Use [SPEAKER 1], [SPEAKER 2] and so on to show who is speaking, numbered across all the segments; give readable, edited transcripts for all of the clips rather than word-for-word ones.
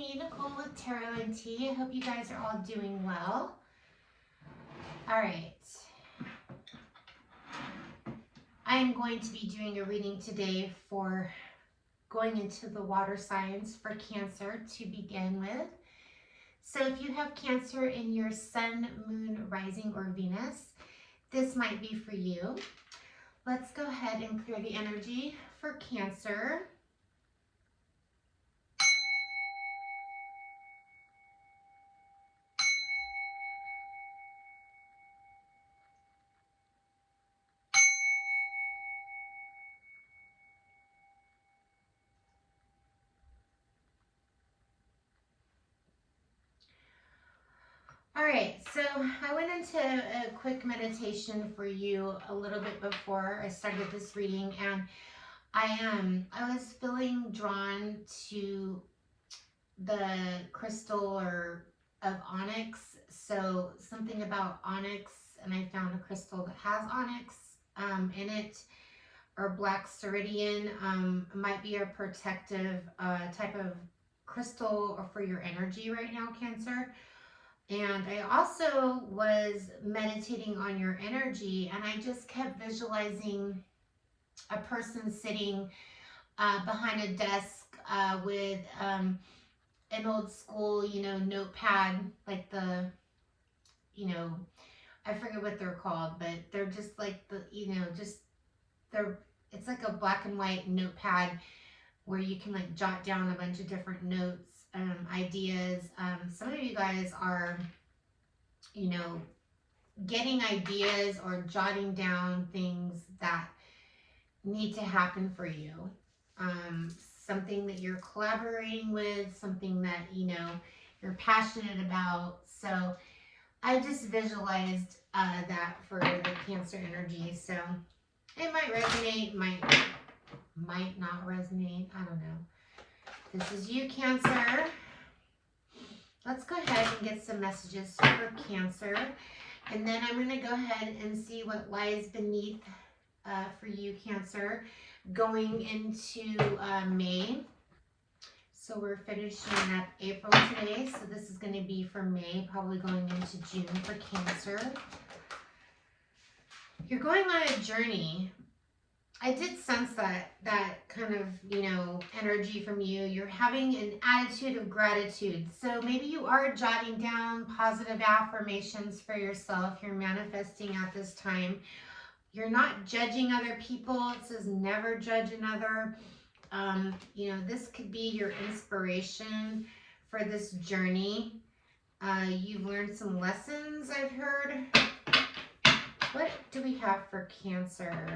[SPEAKER 1] me, Nicole with Tarot and Tea. I hope you guys are all doing well. All right. I'm going to be doing a reading today for going into the water signs for Cancer to begin with. So if you have Cancer in your sun, moon, rising, or Venus, this might be for you. Let's go ahead and clear the energy for Cancer. All right, so I went into a quick meditation for you a little bit before I started this reading, and I was feeling drawn to the crystal of onyx. So something about onyx, and I found a crystal that has onyx in it, or black ceridian. Might be a protective type of crystal for your energy right now, Cancer. And I also was meditating on your energy, and I just kept visualizing a person sitting behind a desk with an old school, notepad, like the, I forget what they're called, but they're just like it's like a black and white notepad where you can like jot down a bunch of different notes, ideas. Some of you guys are, getting ideas or jotting down things that need to happen for you. Something that you're collaborating with, something that, you're passionate about. So I just visualized that for the Cancer energy. So it might resonate, might not resonate. I don't know. This is you, Cancer. Let's go ahead and get some messages for Cancer. And then I'm going to go ahead and see what lies beneath for you, Cancer, going into May. So we're finishing up April today. So this is going to be for May, probably going into June for Cancer. You're going on a journey. I did sense that kind of, energy from you. You're having an attitude of gratitude. So maybe you are jotting down positive affirmations for yourself. You're manifesting at this time. You're not judging other people. It says never judge another. This could be your inspiration for this journey. You've learned some lessons, I've heard. What do we have for Cancer?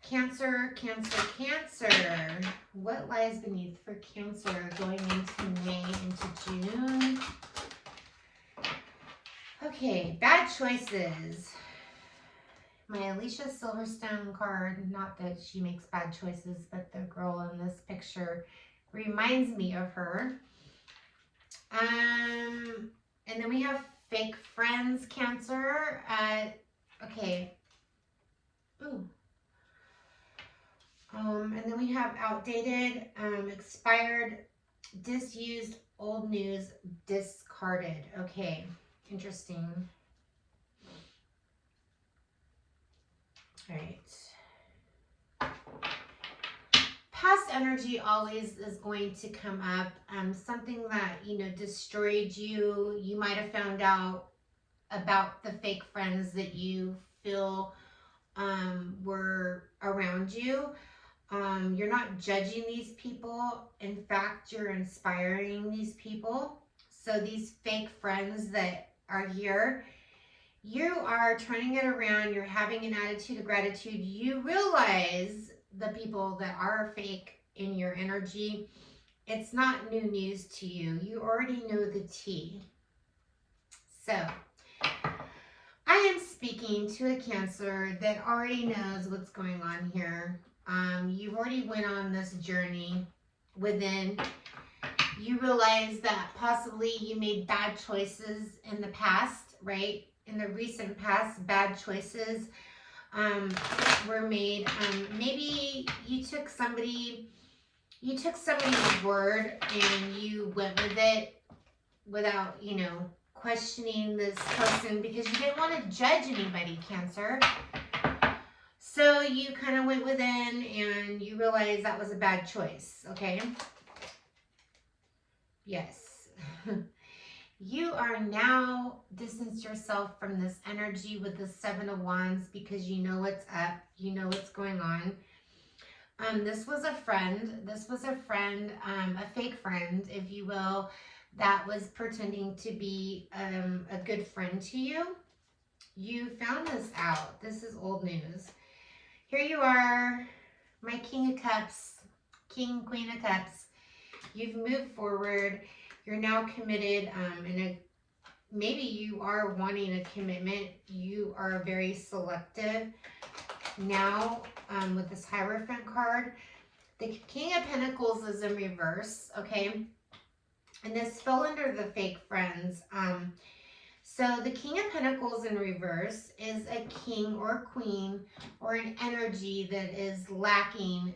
[SPEAKER 1] Cancer, Cancer, Cancer. What lies beneath for Cancer going into May, into June? Okay, bad choices. My Alicia Silverstone card, not that she makes bad choices, but the girl in this picture reminds me of her. And then we have fake friends, Cancer. Okay. Ooh. And then we have outdated, expired, disused, old news, discarded. Okay, interesting. All right. Past energy always is going to come up. Something that, destroyed you. You might have found out about the fake friends that you feel were around you. You're not judging these people. In fact, you're inspiring these people. So these fake friends that are here, you are turning it around. You're having an attitude of gratitude. You realize the people that are fake in your energy, it's not new news to you. You already know the tea. So I am speaking to a Cancer that already knows what's going on here. You've already went on this journey within. You realize that possibly you made bad choices in the past, right? In the recent past, bad choices were made. Maybe you took somebody, you took somebody's word and you went with it without, you know, questioning this person because you didn't want to judge anybody, Cancer. So you kind of went within and you realized that was a bad choice, okay? Yes. You are now distanced yourself from this energy with the Seven of Wands because you know what's up. You know what's going on. This was a friend. This was a friend, a fake friend, if you will, that was pretending to be a good friend to you. You found this out. This is old news. Here you are, my King of Cups, King, Queen of Cups. You've moved forward. You're now committed maybe you are wanting a commitment. You are very selective. Now, with this Hierophant card, the King of Pentacles is in reverse, okay? And this fell under the fake friends. So the King of Pentacles in reverse is a king or queen or an energy that is lacking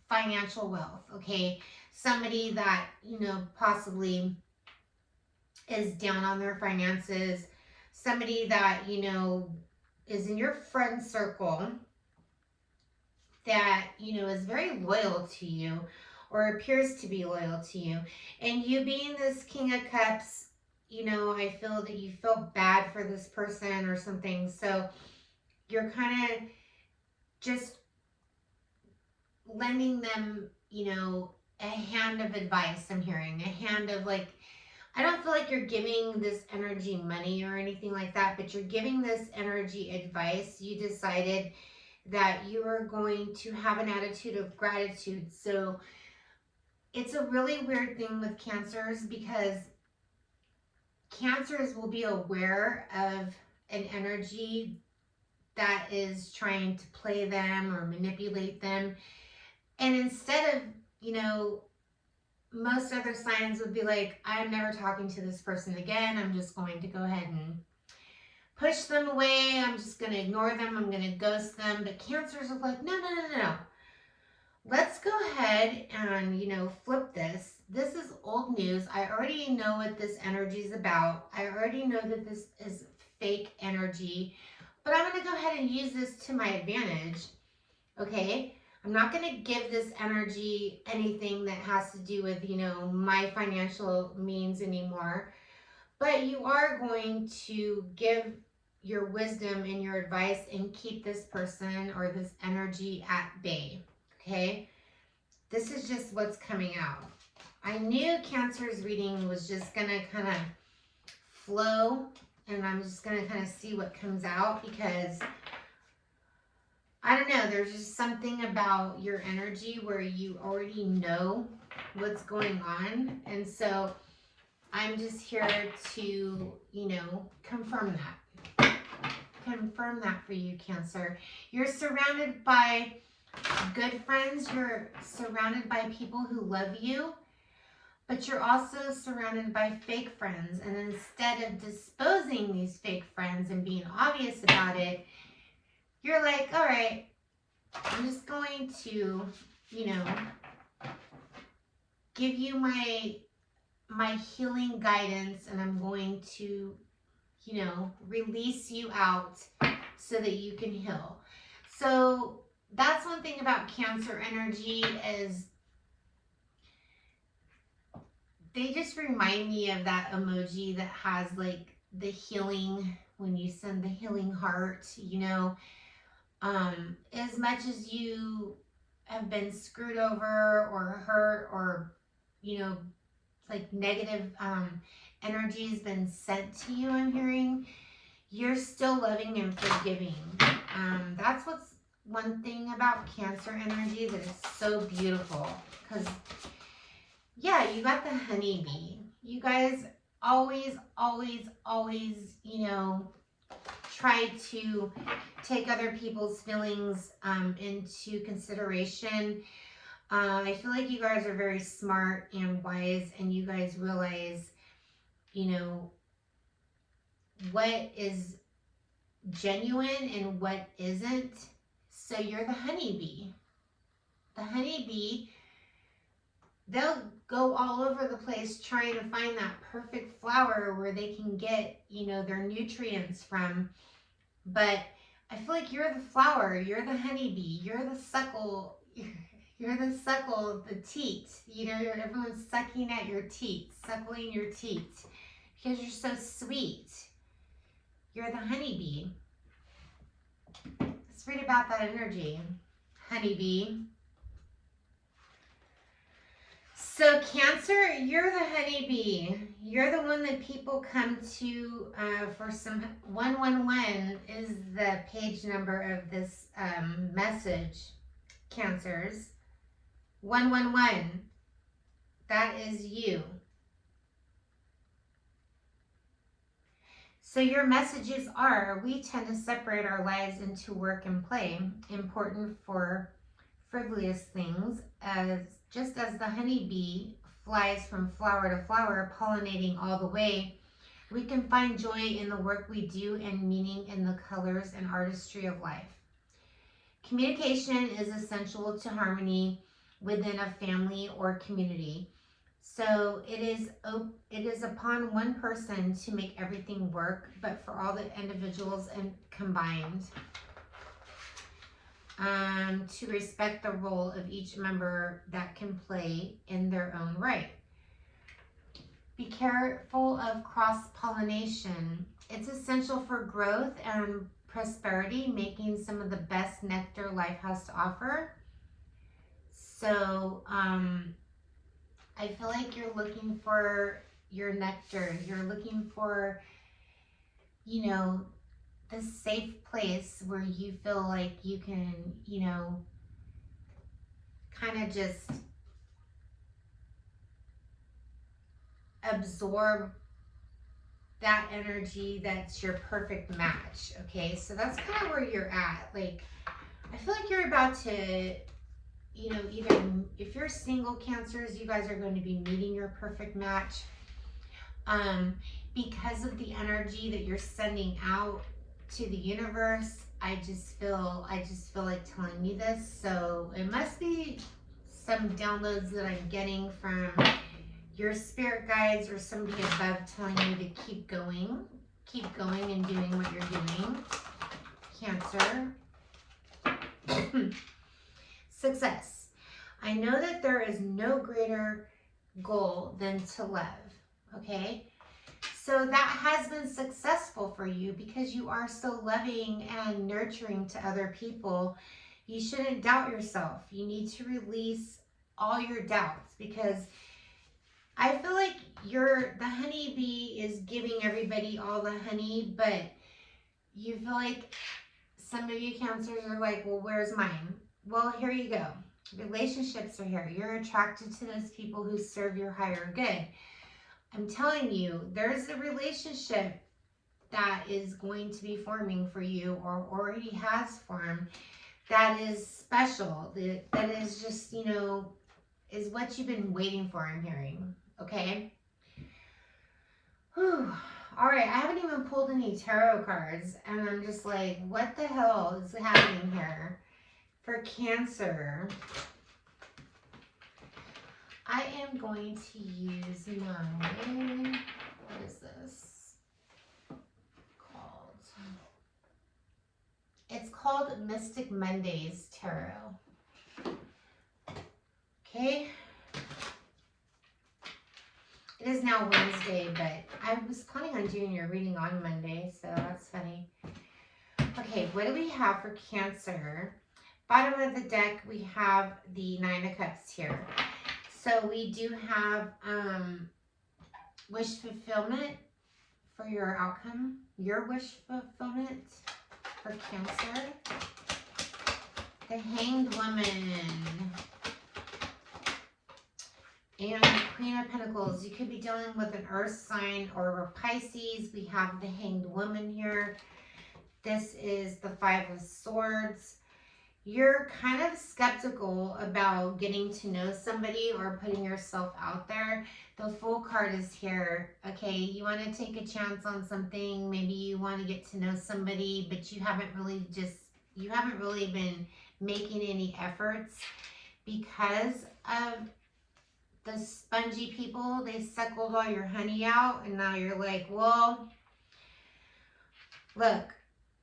[SPEAKER 1] financial wealth, okay? Somebody that, you know, possibly is down on their finances. Somebody that, you know, is in your friend circle that, you know, is very loyal to you or appears to be loyal to you. And you being this King of Cups, you know, I feel that you felt bad for this person or something. So you're kind of just lending them, you know, a hand of advice. I'm hearing a hand of like, I don't feel like you're giving this energy money or anything like that, but you're giving this energy advice. You decided that you are going to have an attitude of gratitude. So it's a really weird thing with Cancers because Cancers will be aware of an energy that is trying to play them or manipulate them. And instead of, you know, most other signs would be like, I'm never talking to this person again. I'm just going to go ahead and push them away. I'm just going to ignore them. I'm going to ghost them. But Cancers are like, no. Let's go ahead and, you know, flip this. This is old news. I already know what this energy is about. I already know that this is fake energy. But I'm going to go ahead and use this to my advantage. Okay? I'm not going to give this energy anything that has to do with, you know, my financial means anymore. But you are going to give your wisdom and your advice and keep this person or this energy at bay. Okay? This is just what's coming out. I knew Cancer's reading was just going to kind of flow. And I'm just going to kind of see what comes out because I don't know, there's just something about your energy where you already know what's going on. And so I'm just here to, you know, confirm that. Confirm that for you, Cancer. You're surrounded by good friends. You're surrounded by people who love you. But you're also surrounded by fake friends. And instead of disposing these fake friends and being obvious about it, you're like, all right, I'm just going to, you know, give you my healing guidance, and I'm going to, you know, release you out so that you can heal. So that's one thing about Cancer energy is they just remind me of that emoji that has like the healing, when you send the healing heart, you know. As much as you have been screwed over or hurt or, you know, like negative energy has been sent to you, I'm hearing, you're still loving and forgiving. That's what's one thing about Cancer energy that is so beautiful. Because, yeah, you got the honeybee. You guys always, you know, try to take other people's feelings into consideration. I feel like you guys are very smart and wise, and you guys realize, you know, what is genuine and what isn't. So you're the honeybee. the honeybee, they'll go all over the place trying to find that perfect flower where they can get, their nutrients from. But I feel like you're the flower, you're the honeybee, you're the suckle, the teat. Everyone's sucking at your teat, suckling your teat because you're so sweet. You're the honeybee. Let's read about that energy, honeybee. So Cancer, you're the honeybee. You're the one that people come to for some 111 is the page number of this message, Cancers. 111. That is you. So your messages are, we tend to separate our lives into work and play, important for frivolous things, just as the honeybee flies from flower to flower, pollinating all the way. We can find joy in the work we do and meaning in the colors and artistry of life. Communication is essential to harmony within a family or community. So it is upon one person to make everything work, but for all the individuals and combined, to respect the role of each member that can play in their own right. Be careful of cross-pollination. It's essential for growth and prosperity, making some of the best nectar life has to offer. So I feel like you're looking for your nectar. You're looking for, the safe place where you feel like you can, kind of just absorb that energy that's your perfect match. Okay, so that's kind of where you're at. Like, I feel like you're about to, either if you're single, Cancers, you guys are going to be meeting your perfect match. Because of the energy that you're sending out to the universe, I just feel like telling you this. So it must be some downloads that I'm getting from your spirit guides or somebody above telling you to keep going and doing what you're doing, Cancer. Success. I know that there is no greater goal than to love. Okay? So that has been successful for you because you are so loving and nurturing to other people. You shouldn't doubt yourself. You need to release all your doubts because I feel like the honeybee is giving everybody all the honey, but you feel like some of you Cancers are like, well, where's mine? Well, here you go. Relationships are here. You're attracted to those people who serve your higher good. I'm telling you, there's a relationship that is going to be forming for you or already has formed that is special. That is just, is what you've been waiting for, I'm hearing. Okay? Whew. All right, I haven't even pulled any tarot cards, and I'm just like, what the hell is happening here? For Cancer, I am going to use my, what is this called? It's called Mystic Mondays Tarot. Okay. It is now Wednesday, but I was planning on doing your reading on Monday, so that's funny. Okay, what do we have for Cancer? Bottom of the deck, we have the Nine of Cups here. So we do have wish fulfillment for your outcome, your wish fulfillment for Cancer. The Hanged Woman and Queen of Pentacles. You could be dealing with an earth sign or a Pisces. We have the Hanged Woman here. This is the Five of Swords. You're kind of skeptical about getting to know somebody or putting yourself out there. The Fool card is here. Okay, you want to take a chance on something. Maybe you want to get to know somebody, but you haven't really been making any efforts because of the spongy people. They suckled all your honey out, and now you're like, well, look,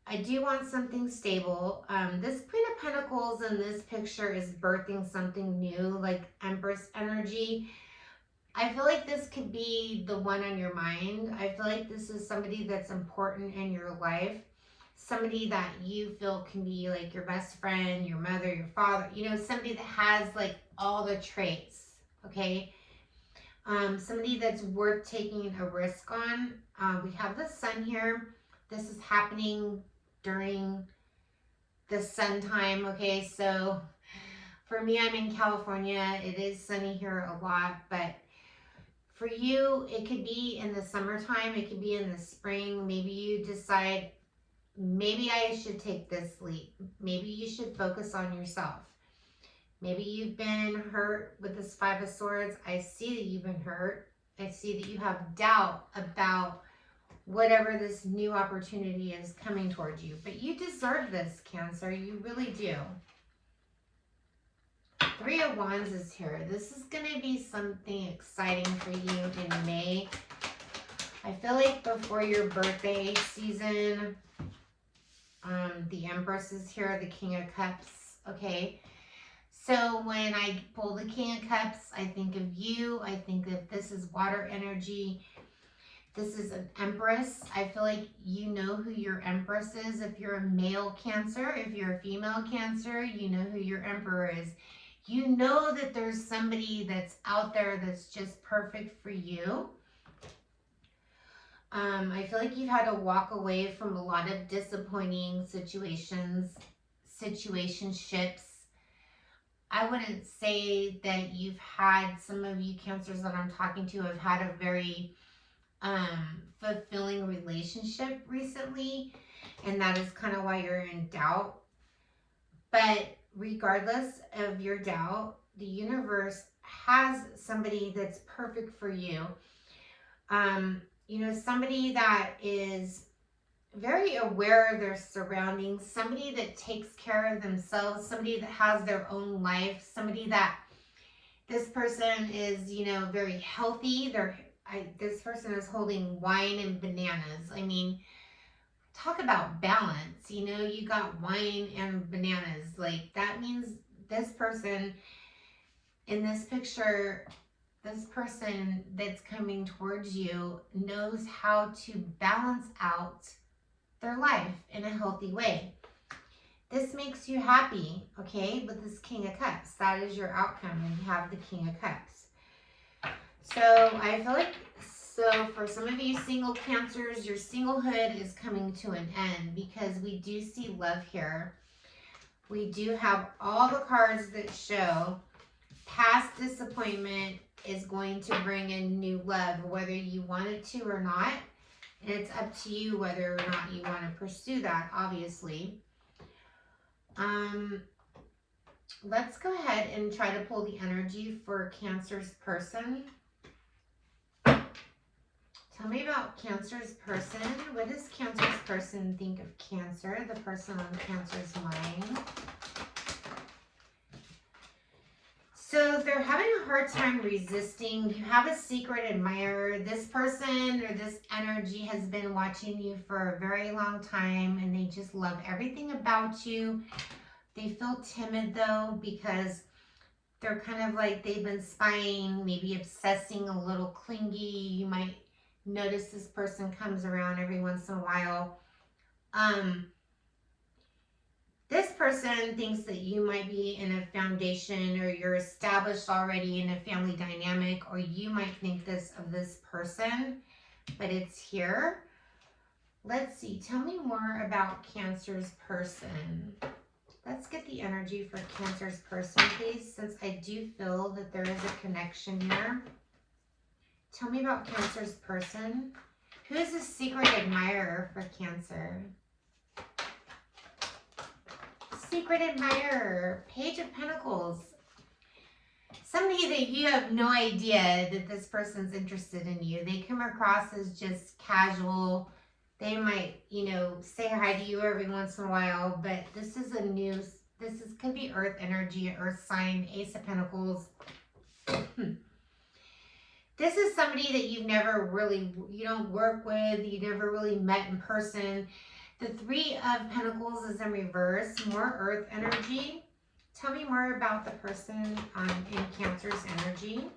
[SPEAKER 1] I do want something stable. This Queen of Pentacles in this picture is birthing something new, like Empress energy. I feel like this could be the one on your mind. I feel like this is somebody that's important in your life. Somebody that you feel can be like your best friend, your mother, your father. You know, somebody that has like all the traits, okay? Somebody that's worth taking a risk on. We have the sun here. This is happening during the sun time, okay? So for me, I'm in California. It is sunny here a lot, but for you, it could be in the summertime. It could be in the spring. Maybe you decide, maybe I should take this leap. Maybe you should focus on yourself. Maybe you've been hurt with this Five of Swords. I see that you've been hurt. I see that you have doubt about whatever this new opportunity is coming towards you. But you deserve this, Cancer. You really do. Three of Wands is here. This is going to be something exciting for you in May. I feel like before your birthday season, the Empress is here, the King of Cups, okay? So when I pull the King of Cups, I think of you. I think that this is water energy. This is an Empress. I feel like you know who your Empress is. If you're a male Cancer, if you're a female Cancer, you know who your Emperor is. You know that there's somebody that's out there that's just perfect for you. I feel like you've had to walk away from a lot of disappointing situationships. I wouldn't say that you've had, some of you Cancers that I'm talking to have had a very fulfilling relationship recently, and that is kind of why you're in doubt. But regardless of your doubt, the universe has somebody that's perfect for you. You know, somebody that is very aware of their surroundings, somebody that takes care of themselves, somebody that has their own life, somebody that this person is, you know, very healthy. This person is holding wine and bananas. I mean, talk about balance. You know, you got wine and bananas. Like, that means this person in this picture, this person that's coming towards you knows how to balance out their life in a healthy way. This makes you happy, okay, with this King of Cups. That is your outcome when you have the King of Cups. So I feel like, so for some of you single Cancers, your singlehood is coming to an end because we do see love here. We do have all the cards that show past disappointment is going to bring in new love, whether you want it to or not. And it's up to you whether or not you want to pursue that, obviously. Let's go ahead and try to pull the energy for Cancer's person. Tell me about Cancer's person. What does Cancer's person think of Cancer, the person on Cancer's mind? So they're having a hard time resisting. You have a secret admirer. This person or this energy has been watching you for a very long time, and they just love everything about you. They feel timid though because they're kind of like they've been spying, maybe obsessing, a little clingy. You might notice this person comes around every once in a while. This person thinks that you might be in a foundation or you're established already in a family dynamic, or you might think this of this person, but it's here. Let's see. Tell me more about Cancer's person. Let's get the energy for Cancer's person, please, since I do feel that there is a connection here. Tell me about Cancer's person. Who is a secret admirer for Cancer? Secret admirer, Page of Pentacles. Somebody that you have no idea that this person's interested in you. They come across as just casual. They might, you know, say hi to you every once in a while, but this is a new could be earth energy, earth sign, Ace of Pentacles. This is somebody that you don't work with, you never really met in person. The Three of Pentacles is in reverse, more earth energy. Tell me more about the person in Cancer's energy.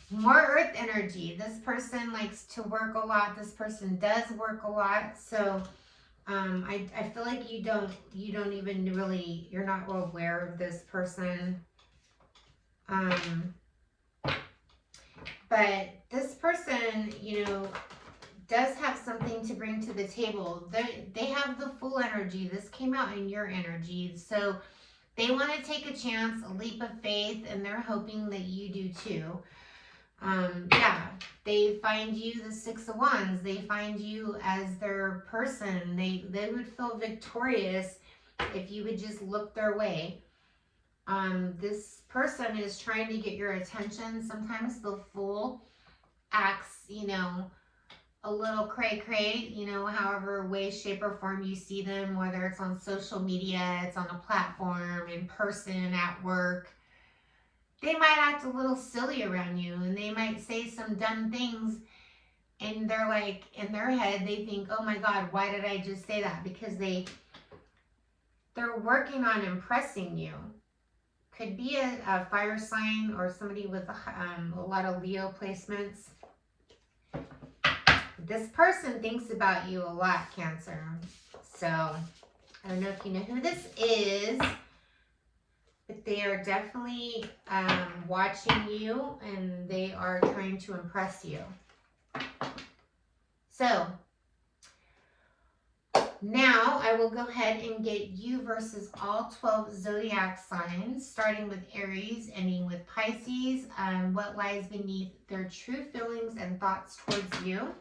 [SPEAKER 1] More earth energy. This person likes to work a lot. This person does work a lot. So I feel like you don't even really, you're not aware of this person. But this person, does have something to bring to the table. They have the full energy. This came out in your energy. So they want to take a chance, a leap of faith, and they're hoping that you do too. Yeah, they find you the Six of Wands. They find you as their person. They would feel victorious if you would just look their way. This person is trying to get your attention. Sometimes the fool acts, a little cray-cray, however way, shape, or form you see them, whether it's on social media, it's on a platform, in person, at work. They might act a little silly around you, and they might say some dumb things, and they're like, in their head, they think, oh my God, why did I just say that? Because they're working on impressing you. Could be a fire sign or somebody with a lot of Leo placements. This person thinks about you a lot, Cancer. So, I don't know if you know who this is, but they are definitely watching you, and they are trying to impress you. So, now I will go ahead and get you versus all 12 zodiac signs, starting with Aries, ending with Pisces. What lies beneath their true feelings and thoughts towards you.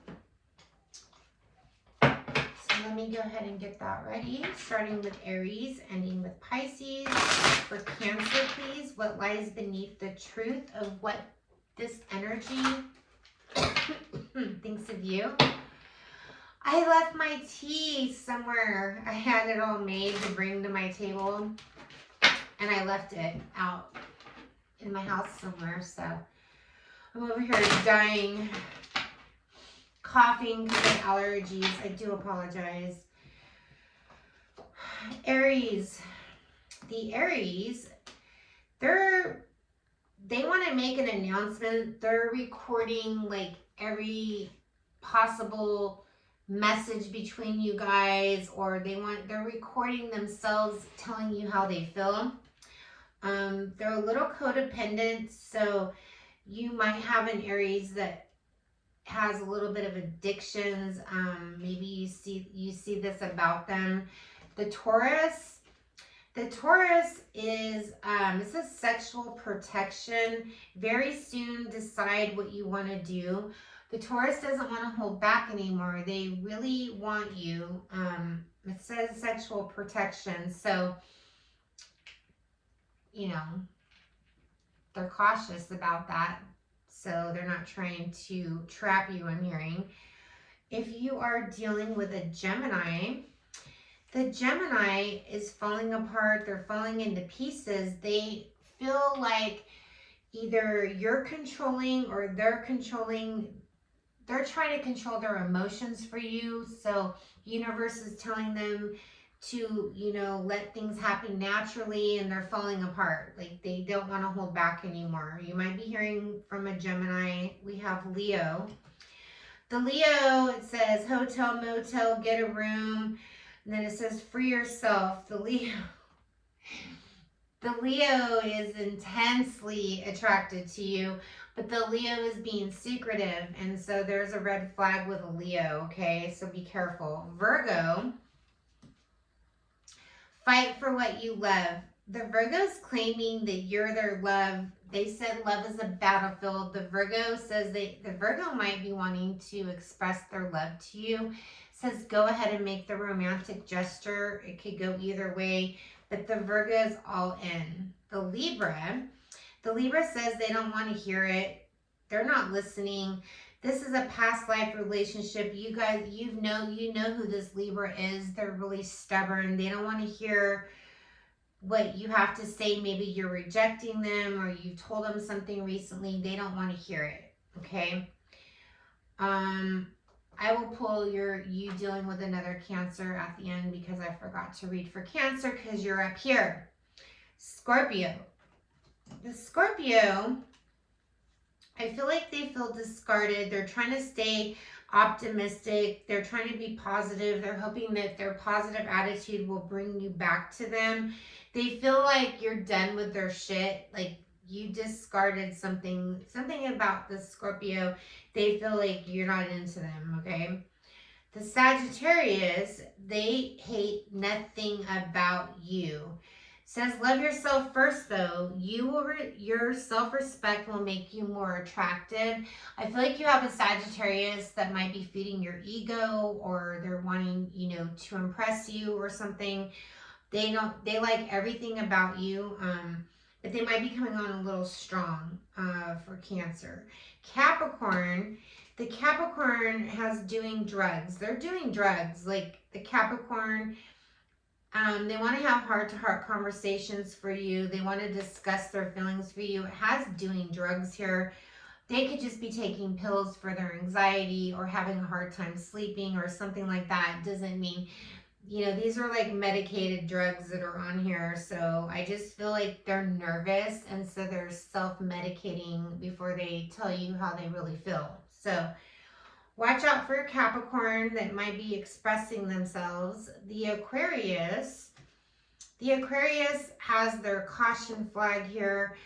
[SPEAKER 1] So let me go ahead and get that ready, starting with Aries, ending with Pisces. For Cancer, please, what lies beneath the truth of what this energy thinks of you. I left my tea somewhere. I had it all made to bring to my table, and I left it out in my house somewhere. So I'm over here dying, coughing because of allergies. I do apologize. Aries. The Aries, they want to make an announcement. They're recording like every possible message between you guys, or they're recording themselves telling you how they feel. They're a little codependent, so you might have an Aries that has a little bit of addictions. Maybe you see this about them. The Taurus is this is sexual protection. Very soon decide what you want to do. The Taurus doesn't want to hold back anymore. They really want you. It says sexual protection. So, they're cautious about that. So they're not trying to trap you, I'm hearing. If you are dealing with a Gemini, the Gemini is falling apart. They're falling into pieces. They feel like either you're controlling or they're controlling. They're trying to control their emotions for you. So universe is telling them to, let things happen naturally, and they're falling apart. Like they don't want to hold back anymore. You might be hearing from a Gemini. We have Leo. The Leo, it says hotel, motel, get a room. And then it says free yourself. The Leo is intensely attracted to you, but the Leo is being secretive, and so there's a red flag with a Leo, okay? So be careful. Virgo, fight for what you love. The Virgo's claiming that you're their love. They said love is a battlefield. The Virgo says the Virgo might be wanting to express their love to you. Says go ahead and make the romantic gesture. It could go either way, but the Virgo is all in. The Libra says they don't want to hear it. They're not listening. This is a past life relationship. You guys, you know who this Libra is. They're really stubborn. They don't want to hear what you have to say. Maybe you're rejecting them or you told them something recently. They don't want to hear it. Okay. I will pull you dealing with another Cancer at the end because I forgot to read for Cancer because you're up here. Scorpio. The Scorpio, I feel like they feel discarded. They're trying to stay optimistic. They're trying to be positive. They're hoping that their positive attitude will bring you back to them. They feel like you're done with their shit. Like you discarded something about the Scorpio. They feel like you're not into them, okay? The Sagittarius, they hate nothing about you. Says love yourself first though. Your self-respect will make you more attractive. I feel like you have a Sagittarius that might be feeding your ego, or they're wanting, to impress you or something. They like everything about you. But they might be coming on a little strong for Cancer. Capricorn, the Capricorn has doing drugs. They're doing drugs. Like the Capricorn, they want to have heart-to-heart conversations for you. They want to discuss their feelings for you. It has doing drugs here. They could just be taking pills for their anxiety or having a hard time sleeping or something like that. It doesn't mean, these are like medicated drugs that are on here. So I just feel like they're nervous and so they're self-medicating before they tell you how they really feel. So watch out for a Capricorn that might be expressing themselves. The Aquarius has their caution flag here.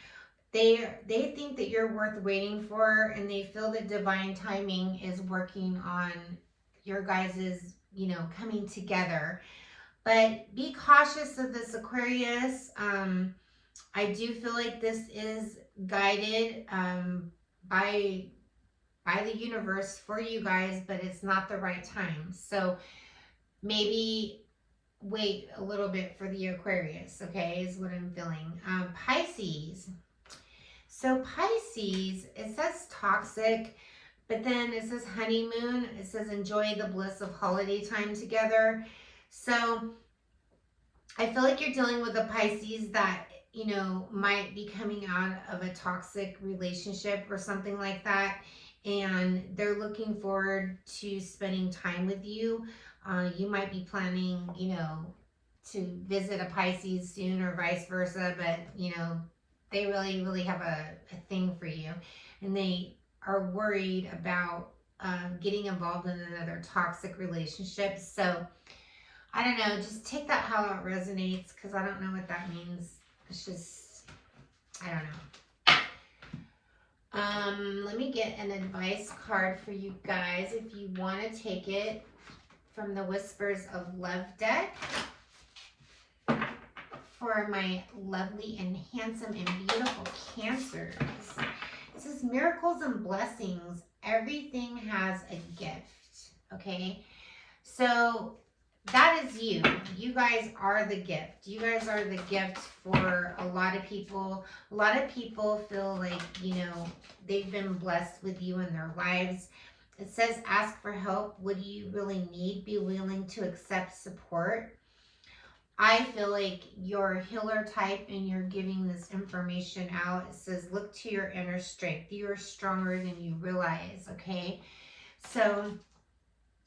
[SPEAKER 1] They think that you're worth waiting for, and they feel that divine timing is working on your guys's, coming together. But be cautious of this Aquarius. I do feel like this is guided by the universe for you guys, but it's not the right time. So maybe wait a little bit for the Aquarius, okay, is what I'm feeling. Pisces. So Pisces, it says toxic, but then it says honeymoon. It says enjoy the bliss of holiday time together. So I feel like you're dealing with a Pisces that, might be coming out of a toxic relationship or something like that. And they're looking forward to spending time with you. You might be planning, to visit a Pisces soon or vice versa, but, they really, really have a thing for you. And they are worried about getting involved in another toxic relationship. So, I don't know, just take that how it resonates because I don't know what that means. It's just, I don't know. Let me get an advice card for you guys if you want to take it from the Whispers of Love deck for my lovely and handsome and beautiful Cancers. It says miracles and blessings. Everything has a gift, okay? So that is you. You guys are the gift. You guys are the gift for a lot of people. A lot of people feel like, they've been blessed with you in their lives. It says ask for help. What do you really need? Be willing to accept support. I feel like you're a healer type and you're giving this information out. It says look to your inner strength. You are stronger than you realize, okay? So,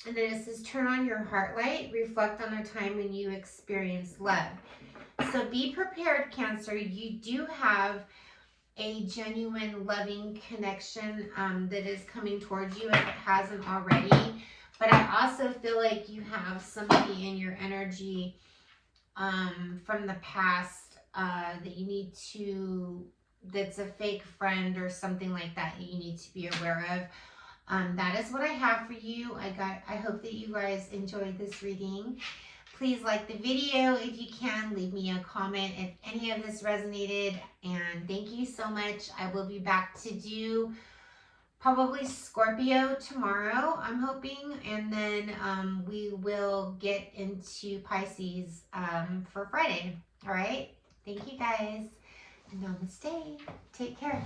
[SPEAKER 1] and then it says, turn on your heart light. Reflect on a time when you experienced love. So be prepared, Cancer. You do have a genuine loving connection that is coming towards you if it hasn't already. But I also feel like you have somebody in your energy from the past that you need to, that's a fake friend or something like that you need to be aware of. That is what I have for you. I hope that you guys enjoyed this reading. Please like the video if you can. Leave me a comment if any of this resonated. And thank you so much. I will be back to do probably Scorpio tomorrow, I'm hoping. And then we will get into Pisces for Friday. All right. Thank you guys. Namaste. Take care.